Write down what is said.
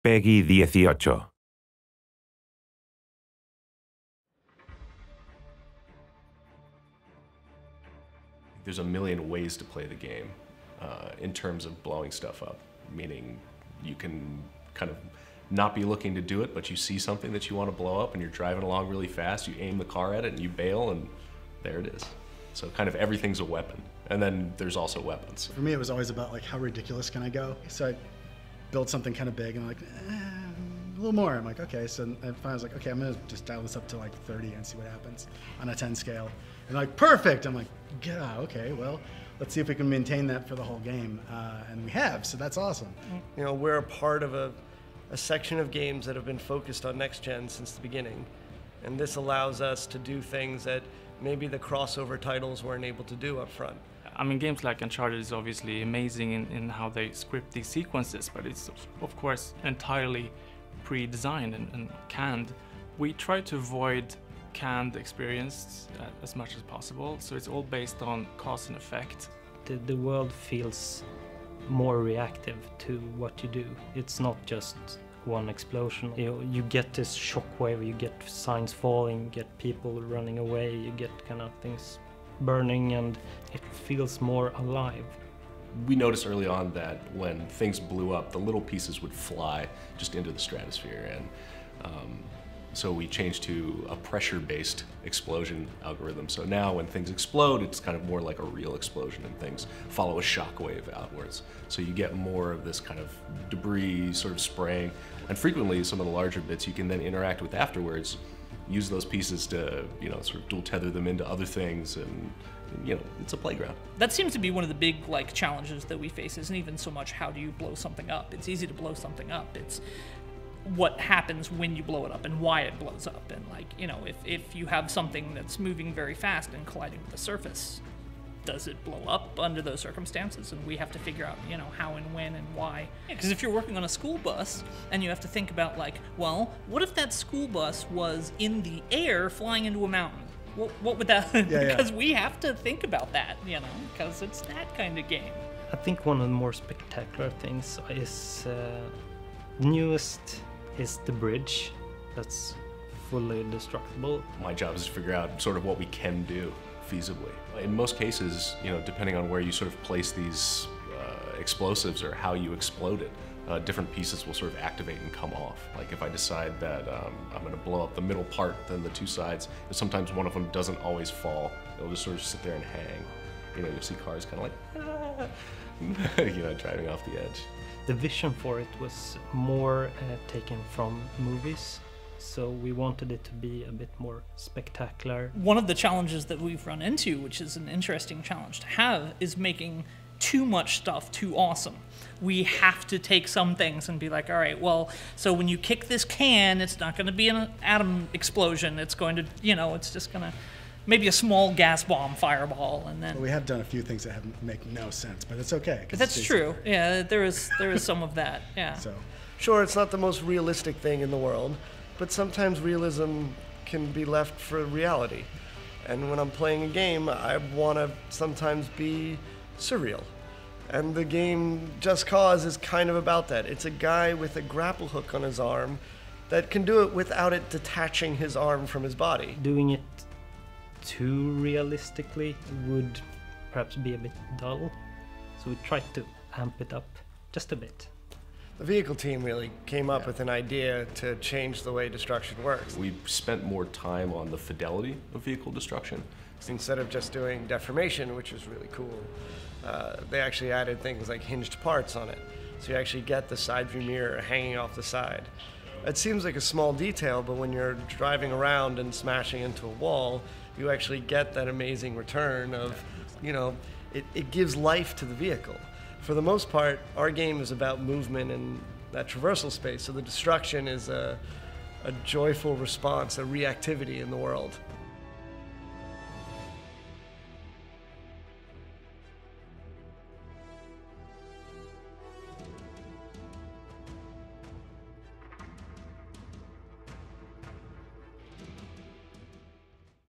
Peggy 18. There's a million ways to play the game in terms of blowing stuff up, meaning you can kind of not be looking to do it, but you see something that you want to blow up and you're driving along really fast, you aim the car at it and you bail and there it is. So kind of everything's a weapon. And then there's also weapons. For me, it was always about like, how ridiculous can I go? So I built something kind of big and I'm like, a little more. I'm like, okay. So I finally was like, okay, I'm gonna just dial this up to like 30 and see what happens on a 10 scale. And like, perfect. I'm like, yeah, okay, well, let's see if we can maintain that for the whole game. And we have, so that's awesome. You know, we're a part of a section of games that have been focused on next gen since the beginning. And this allows us to do things that maybe the crossover titles weren't able to do up front. I mean, games like Uncharted is obviously amazing in how they script these sequences, but it's of course entirely pre-designed and canned. We try to avoid canned experience as much as possible, so it's all based on cause and effect. The world feels more reactive to what you do. It's not just one explosion. You get this shockwave, you get signs falling, you get people running away, you get kind of things burning, and it feels more alive. We noticed early on that when things blew up, the little pieces would fly just into the stratosphere, and so we changed to a pressure-based explosion algorithm. So now when things explode, it's kind of more like a real explosion and things follow a shockwave outwards. So you get more of this kind of debris sort of spraying. And frequently, some of the larger bits you can then interact with afterwards, use those pieces to, you know, sort of dual tether them into other things, and you know, it's a playground. That seems to be one of the big challenges that we face. Isn't even so much how do you blow something up. It's easy to blow something up. It's what happens when you blow it up and why it blows up. And you know, if you have something that's moving very fast and colliding with the surface, does it blow up under those circumstances? And we have to figure out, you know, how and when and why. Because if you're working on a school bus and you have to think about well, what if that school bus was in the air flying into a mountain? What would that, because we have to think about that, you know, because it's that kind of game. I think one of the more spectacular things is, newest is the bridge that's fully destructible. My job is to figure out sort of what we can do feasibly. In most cases, you know, depending on where you sort of place these explosives or how you explode it, different pieces will sort of activate and come off. Like if I decide that I'm going to blow up the middle part, then the two sides, sometimes one of them doesn't always fall. It'll just sort of sit there and hang. You know, you'll see cars kind of like, you know, driving off the edge. The vision for it was more taken from movies, so we wanted it to be a bit more spectacular. One of the challenges that we've run into, which is an interesting challenge to have, is making too much stuff too awesome. We have to take some things and be like, all right, well, so when you kick this can, it's not going to be an atom explosion. It's going to, you know, it's just going to, maybe a small gas bomb fireball, and then... Well, we have done a few things that make no sense, but it's okay. That's true. Yeah, there is some of that, yeah. So. Sure, it's not the most realistic thing in the world, but sometimes realism can be left for reality. And when I'm playing a game, I want to sometimes be surreal. And the game Just Cause is kind of about that. It's a guy with a grapple hook on his arm that can do it without it detaching his arm from his body. Doing it too realistically would perhaps be a bit dull, so we tried to amp it up just a bit. The vehicle team really came up with an idea to change the way destruction works. We spent more time on the fidelity of vehicle destruction. Instead of just doing deformation, which is really cool, they actually added things like hinged parts on it. So you actually get the side view mirror hanging off the side. It seems like a small detail, but when you're driving around and smashing into a wall, you actually get that amazing return of, you know, it gives life to the vehicle. For the most part, our game is about movement and that traversal space, so the destruction is a joyful response, a reactivity in the world.